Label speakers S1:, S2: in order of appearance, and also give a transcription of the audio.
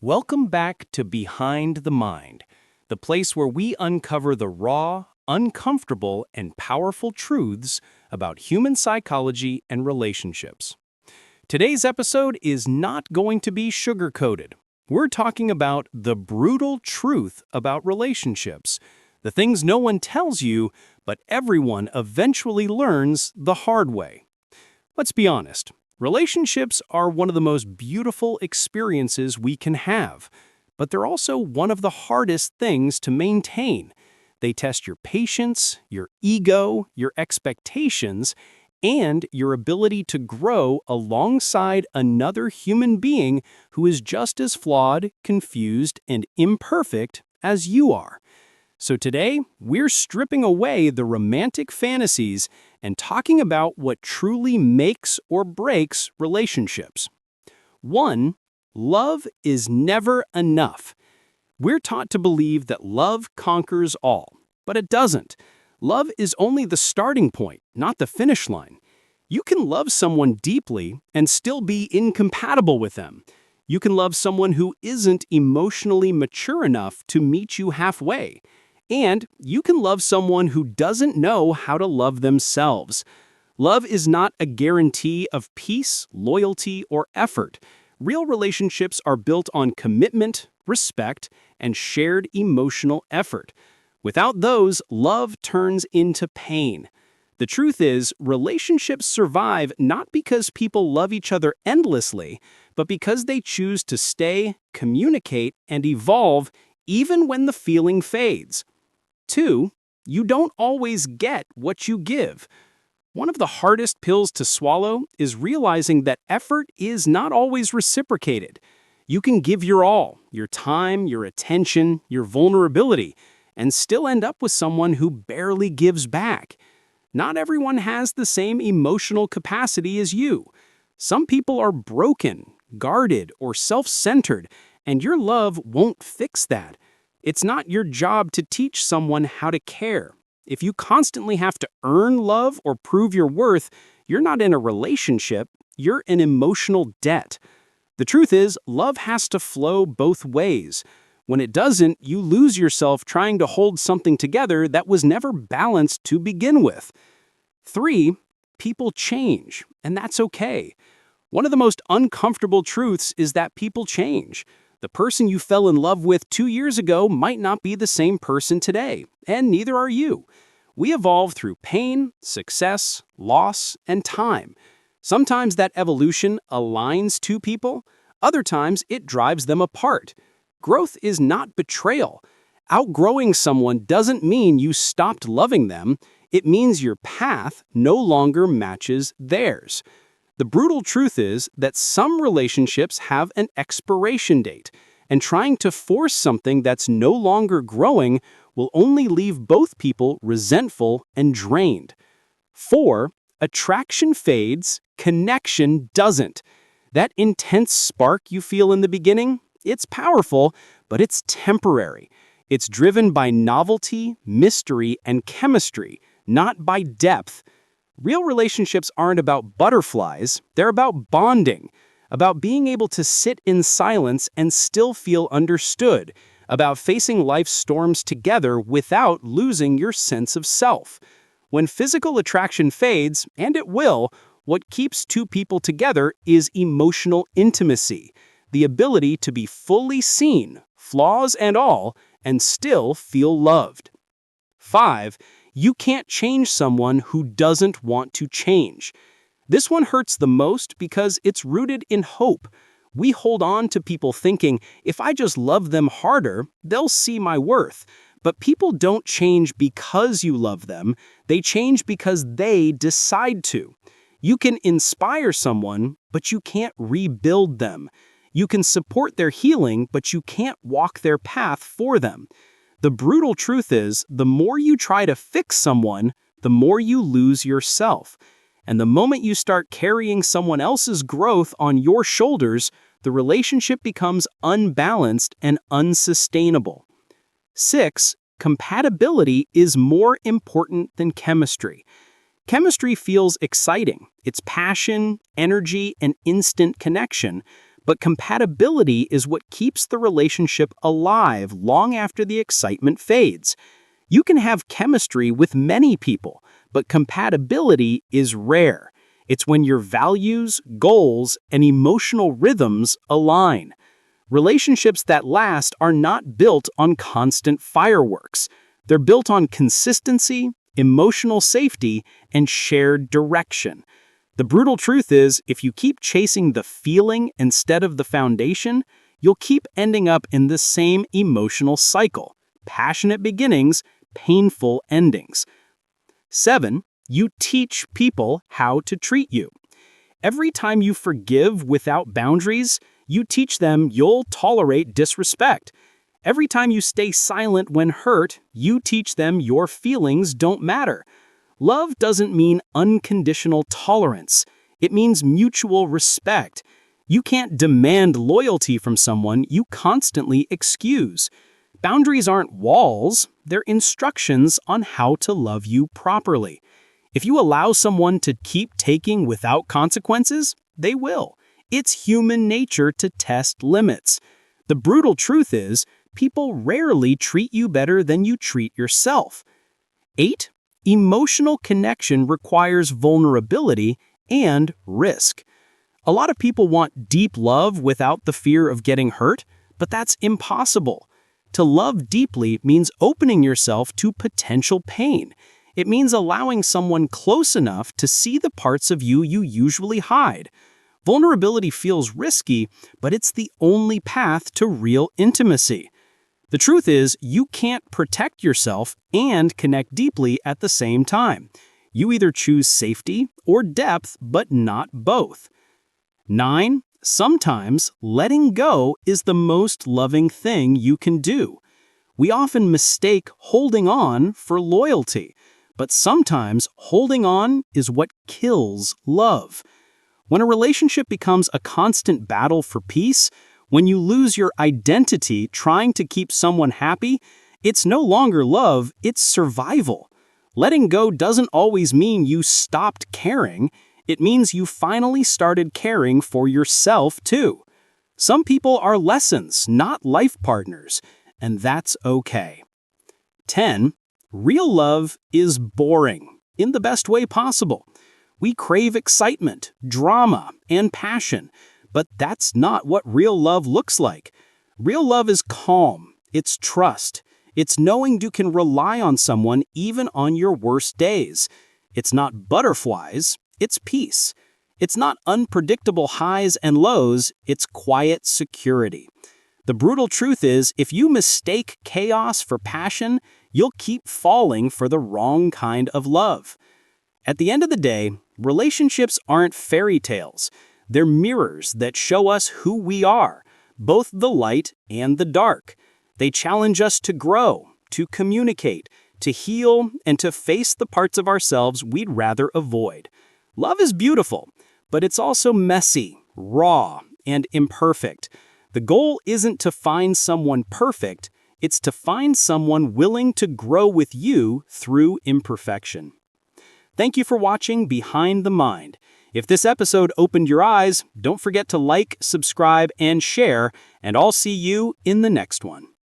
S1: Welcome back to Behind the Mind, the place where we uncover the raw, uncomfortable, and powerful truths about human psychology and relationships. Today's episode is not going to be sugar-coated. We're talking about the brutal truth about relationships, the things no one tells you, but everyone eventually learns the hard way. Let's be honest. Relationships are one of the most beautiful experiences we can have, but they're also one of the hardest things to maintain. They test your patience, your ego, your expectations, and your ability to grow alongside another human being who is just as flawed, confused, and imperfect as you are. So today, we're stripping away the romantic fantasies and talking about what truly makes or breaks relationships. 1. Love is never enough. We're taught to believe that love conquers all, but it doesn't. Love is only the starting point, not the finish line. You can love someone deeply and still be incompatible with them. You can love someone who isn't emotionally mature enough to meet you halfway. And you can love someone who doesn't know how to love themselves. Love is not a guarantee of peace, loyalty, or effort. Real relationships are built on commitment, respect, and shared emotional effort. Without those, love turns into pain. The truth is, relationships survive not because people love each other endlessly, but because they choose to stay, communicate, and evolve even when the feeling fades. 2. You don't always get what you give. One of the hardest pills to swallow is realizing that effort is not always reciprocated. You can give your all, your time, your attention, your vulnerability, and still end up with someone who barely gives back. Not everyone has the same emotional capacity as you. Some people are broken, guarded, or self-centered, and your love won't fix that. It's not your job to teach someone how to care. If you constantly have to earn love or prove your worth, you're not in a relationship, you're in emotional debt. The truth is, love has to flow both ways. When it doesn't, you lose yourself trying to hold something together that was never balanced to begin with. 3. People change, and that's okay. One of the most uncomfortable truths is that people change. The person you fell in love with 2 years ago might not be the same person today, and neither are you. We evolve through pain, success, loss, and time. Sometimes that evolution aligns two people, other times it drives them apart. Growth is not betrayal. Outgrowing someone doesn't mean you stopped loving them, it means your path no longer matches theirs. The brutal truth is that some relationships have an expiration date, and trying to force something that's no longer growing will only leave both people resentful and drained. 4. Attraction fades, connection doesn't. That intense spark you feel in the beginning, it's powerful, but it's temporary. It's driven by novelty, mystery, and chemistry, not by depth. Real relationships aren't about butterflies, they're about bonding, about being able to sit in silence and still feel understood, about facing life's storms together without losing your sense of self. When physical attraction fades, and it will, what keeps two people together is emotional intimacy, the ability to be fully seen, flaws and all, and still feel loved. 5. You can't change someone who doesn't want to change. This one hurts the most because it's rooted in hope. We hold on to people thinking, if I just love them harder, they'll see my worth. But people don't change because you love them. They change because they decide to. You can inspire someone, but you can't rebuild them. You can support their healing, but you can't walk their path for them. The brutal truth is, the more you try to fix someone, the more you lose yourself. And the moment you start carrying someone else's growth on your shoulders, the relationship becomes unbalanced and unsustainable. 6. Compatibility is more important than chemistry. Chemistry feels exciting. It's passion, energy, and instant connection. But compatibility is what keeps the relationship alive long after the excitement fades. You can have chemistry with many people, but compatibility is rare. It's when your values, goals, and emotional rhythms align. Relationships that last are not built on constant fireworks. They're built on consistency, emotional safety, and shared direction. The brutal truth is, if you keep chasing the feeling instead of the foundation, you'll keep ending up in the same emotional cycle. Passionate beginnings, painful endings. 7. You teach people how to treat you. Every time you forgive without boundaries, you teach them you'll tolerate disrespect. Every time you stay silent when hurt, you teach them your feelings don't matter. Love doesn't mean unconditional tolerance. It means mutual respect. You can't demand loyalty from someone you constantly excuse. Boundaries aren't walls, they're instructions on how to love you properly. If you allow someone to keep taking without consequences, they will. It's human nature to test limits. The brutal truth is, people rarely treat you better than you treat yourself. 8. Emotional connection requires vulnerability and risk. A lot of people want deep love without the fear of getting hurt, but that's impossible. To love deeply means opening yourself to potential pain. It means allowing someone close enough to see the parts of you you usually hide. Vulnerability feels risky, but it's the only path to real intimacy. The truth is, you can't protect yourself and connect deeply at the same time. You either choose safety or depth, but not both. 9. Sometimes letting go is the most loving thing you can do. We often mistake holding on for loyalty, but sometimes holding on is what kills love. When a relationship becomes a constant battle for peace, when you lose your identity trying to keep someone happy, it's no longer love, it's survival. Letting go doesn't always mean you stopped caring. It means you finally started caring for yourself too. Some people are lessons, not life partners, and that's okay. 10. Real love is boring, in the best way possible. We crave excitement, drama, and passion, but that's not what real love looks like. Real love is calm, it's trust, it's knowing you can rely on someone even on your worst days. It's not butterflies, it's peace. It's not unpredictable highs and lows, it's quiet security. The brutal truth is, if you mistake chaos for passion, you'll keep falling for the wrong kind of love. At the end of the day, relationships aren't fairy tales. They're mirrors that show us who we are, both the light and the dark. They challenge us to grow, to communicate, to heal, and to face the parts of ourselves we'd rather avoid. Love is beautiful, but it's also messy, raw, and imperfect. The goal isn't to find someone perfect, it's to find someone willing to grow with you through imperfection. Thank you for watching Behind the Mind. If this episode opened your eyes, don't forget to like, subscribe, and share, and I'll see you in the next one.